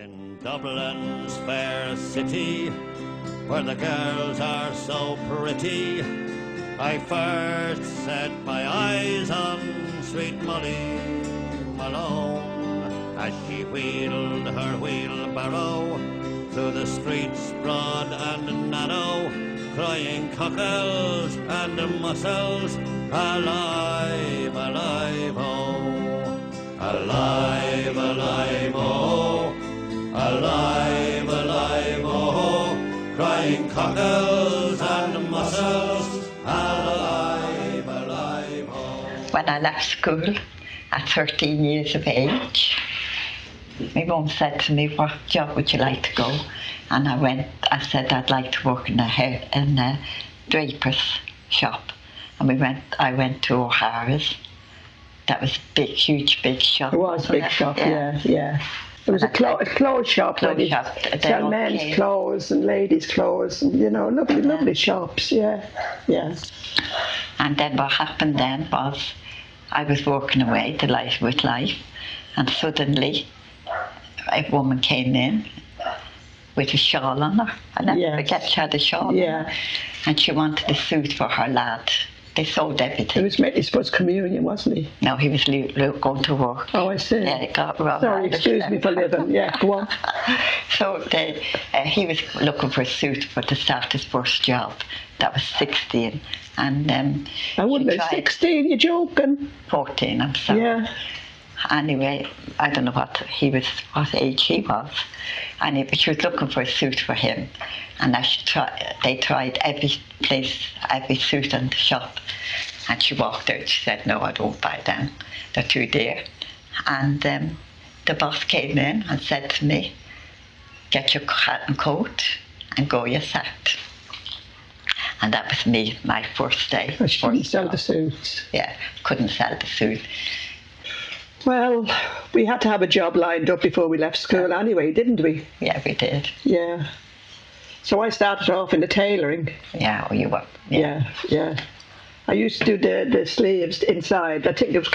In Dublin's fair city, where the girls are so pretty, I first set my eyes on sweet Molly Malone, as she wheeled her wheelbarrow through the streets broad and narrow, crying cockles and mussels, alive, alive, oh, alive, alive, oh, alive, alive, oh, crying cockles and mussels, alive, alive, oh. When I left school at 13 years of age, my mum said to me, what job would you like to go? And I said I'd like to work in a draper's shop. And I went to O'Hara's. That was big, huge, big shop. It was a big shop, yeah. It was a clothes shop. Clothes shop. Sell men's clothes and ladies' clothes, and lovely shops, yeah. And then what happened then was I was working away with life, and suddenly a woman came in with a shawl on her. I never forget she had a shawl on her. And she wanted a suit for her lad. They sold everything. It was made his first communion, wasn't he? No, he was going to work. Oh, I see. Yeah, he got wrong. Sorry, excuse me for living. Yeah, go on. So he was looking for a suit to start his first job. That was 16. And I wouldn't have 16, you're joking. 14, I'm sorry. Yeah. Anyway, I don't know what age he was. Anyway, she was looking for a suit for him. And they tried every suit in the shop. And she walked out. She said, no, I don't buy them. They're too dear. And the boss came in and said to me, get your hat and coat and go yourself. And that was my first day. She couldn't sell the suits. Yeah, couldn't sell the suit. Well, we had to have a job lined up before we left school anyway, didn't we? Yeah, we did. Yeah. So I started off in the tailoring. Yeah, you were. Yeah. I used to do the sleeves inside. I think it was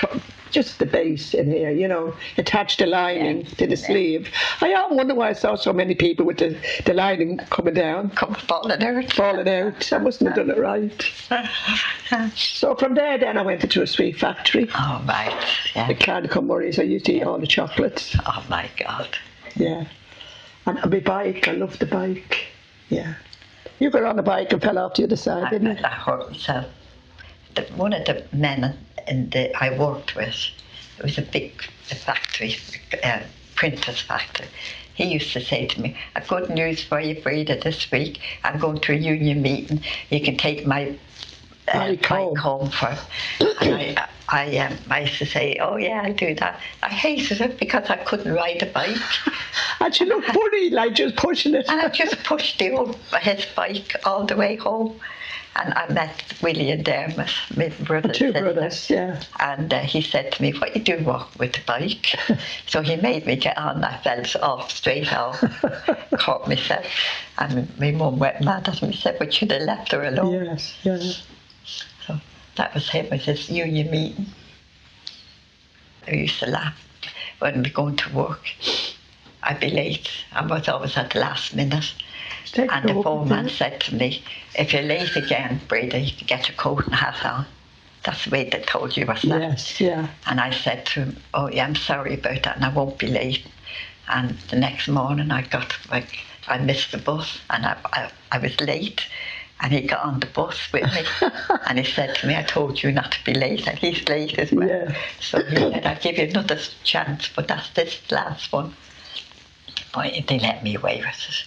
just the base in here, attach the lining to the sleeve. I often wonder why I saw so many people with the lining coming down. Falling out. Falling out. I mustn't have done it right. So from there then I went into a sweet factory. Oh, right. Yeah. The Cardigan Murray's. I used to eat all the chocolates. Oh, my God. Yeah. And my bike, I loved the bike. Yeah. You got on the bike and fell off the other side, didn't you? I hurt myself. One of the men I worked with, it was a big factory, printer's factory. He used to say to me, "I've good news for you, Frida, this week. I'm going to a union meeting. You can take my bike home for." And I used to say, "Oh yeah, I'll do that." I hated it because I couldn't ride a bike. And she looked funny, like just pushing it. And I just pushed his bike all the way home. And I met Willie and Dermot, my brother. Two brothers, yeah. And he said to me, "What you do walk with the bike?" So he made me get on. I fell off straight off, caught myself. And my mum went mad at me, said, "But you'd have left her alone." Yes, yeah. So that was him at his union meeting. I used to laugh when we going to work. I'd be late. I was always at the last minute. And the foreman said to me, "If you're late again, Breda, you can get your coat and hat on." That's the way they told you, wasn't it? Yes, yeah. And I said to him, "Oh yeah, I'm sorry about that and I won't be late." And the next morning I missed the bus and I was late. And he got on the bus with me and he said to me, "I told you not to be late," and he's late as well. Yeah. So he said, "I'll give you another chance, but that's this last one." But they let me away with it.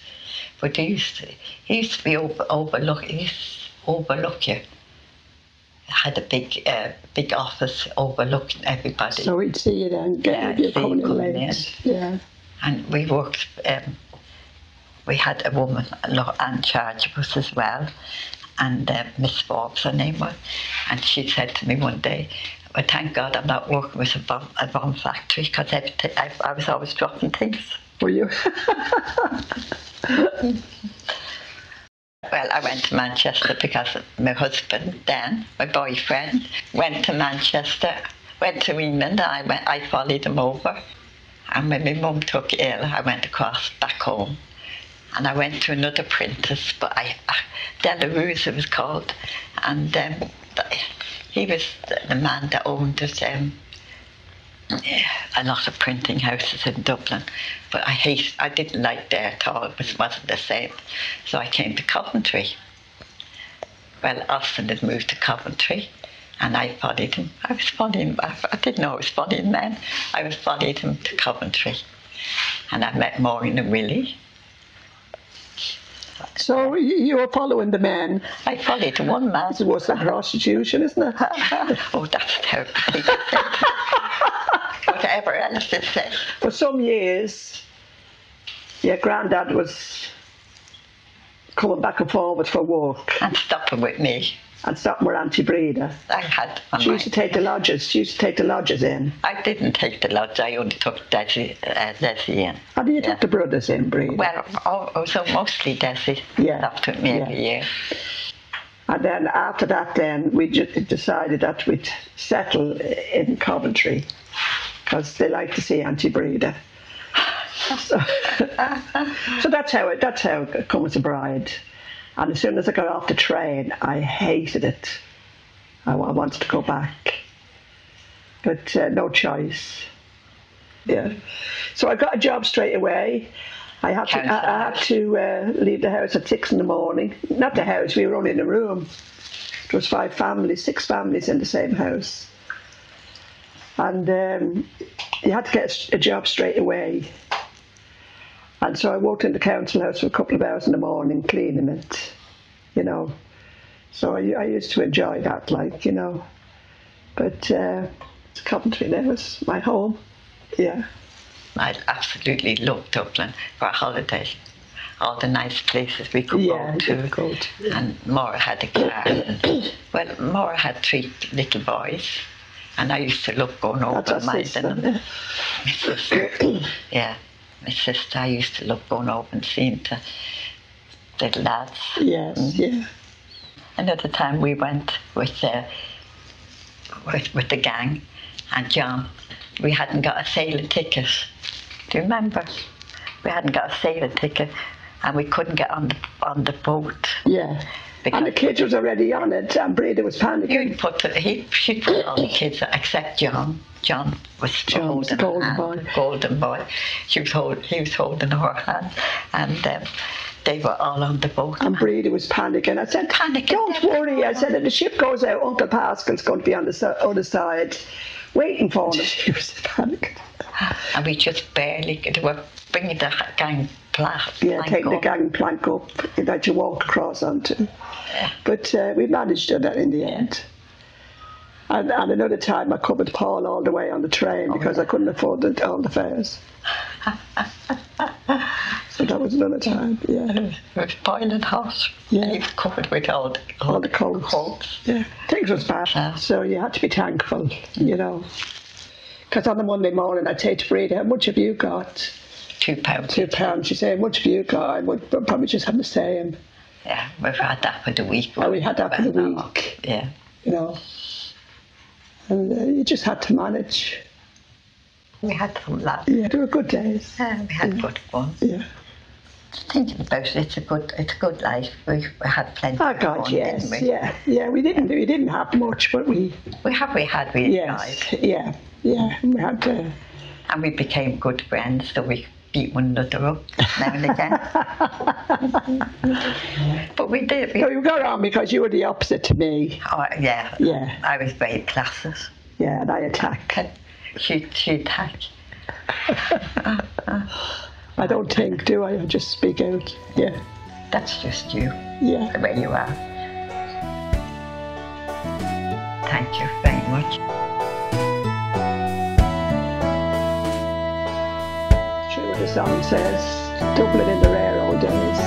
But he used to be overlook you. Had a big office overlooking everybody. So he'd see you then, you coming in late. Yeah. And we worked. We had a woman in charge of us as well, and Miss Forbes, her name was, and she said to me one day, "Well, thank God I'm not working with a bomb factory because I was always dropping things." Were you? Well, I went to Manchester because my husband then, my boyfriend, went to Manchester, went to England. I followed him over. And when my mum took ill, I went across back home. And I went to another printer's, but Delarose it was called. And he was the man that owned it, a lot of printing houses in Dublin. But I didn't like there at all. It wasn't the same. So I came to Coventry. Well, Austin had moved to Coventry. And I followed him. I didn't know I was following men. I was following him to Coventry. And I met Maureen and Willie. So you were following the men? I followed one man. It's worse than prostitution, isn't it? Oh, that's terrible. Whatever else it said. For some years, your granddad was coming back and forward for work. And stopping with me. And stopping with Auntie Breda. I had. She used to take the lodgers. She used to take the lodgers in. I didn't take the lodge. I only took Desi in. How do you take the brothers in, Breda? Well, so mostly Desi. Yeah. Stopped with me every year. And then after that, then we decided that we'd settle in Coventry because they like to see Auntie Breda. So that's how it comes to bride. And as soon as I got off the train, I hated it. I wanted to go back. But no choice. Yeah. So I got a job straight away. I had to leave the house at 6 a.m. Not the house, we were only in a room. There was 6 families in the same house. And you had to get a job straight away. And so I worked in the council house for a couple of hours in the morning, cleaning it, So I used to enjoy that, But Coventry now is my home, yeah. I absolutely loved Dublin for a holiday. All the nice places we could go to. And Maura had a car. Maura had 3 little boys. And I used to love going over and minding them. My sister. Yeah. My sister, I used to love going over and seeing the lads. Yes, yeah. Another time we went with the gang, and John, we hadn't got a sailing ticket. Do you remember? We hadn't got a sailing ticket, and we couldn't get on the boat. Yeah. And the kids was already on it, and Breda was panicking. She put all the kids except John. John was holding her hand, golden boy. He was holding her hand, and they were all on the boat. And Breda was panicking. I said, "Don't worry." I said, "If the ship goes out, Uncle Pascal's going to be on the other side, waiting for us." She was panicking. And we just barely were bringing the gang plank. Yeah, taking the gang plank up that you walk across onto. Yeah. But we managed that in the end. And another time I covered Paul all the way on the train because I couldn't afford all the fares. So that was another time, yeah. It was boiling hot. Yeah. He was covered with all the coats. Yeah, things was bad. Yeah. So you had to be thankful, Because on the Monday morning I'd say to Breda, "How much have you got?" £2. £2. She'd say, "How much have you got?" I would probably just have the same. Yeah, we've had that for the week. Oh, we had that for the week. Yeah. And you just had to manage. We had some laugh. Yeah, they were good days. Yeah, we had good fun. Yeah. Thinking about it, it's a good life. We had plenty. Oh God, yes, didn't we? Yeah. We didn't have much, but we enjoyed. Yeah. We had to. And we became good friends, so we beat one another up now and again. But we did. We got on because you were the opposite to me. Oh, yeah. Yeah. I was very placid. Yeah, and I attack. She attack. I don't think, do I? I just speak out. Yeah. That's just you. Yeah. The way you are. Thank you very much. Sure what the song says. Dublin in the rare old days.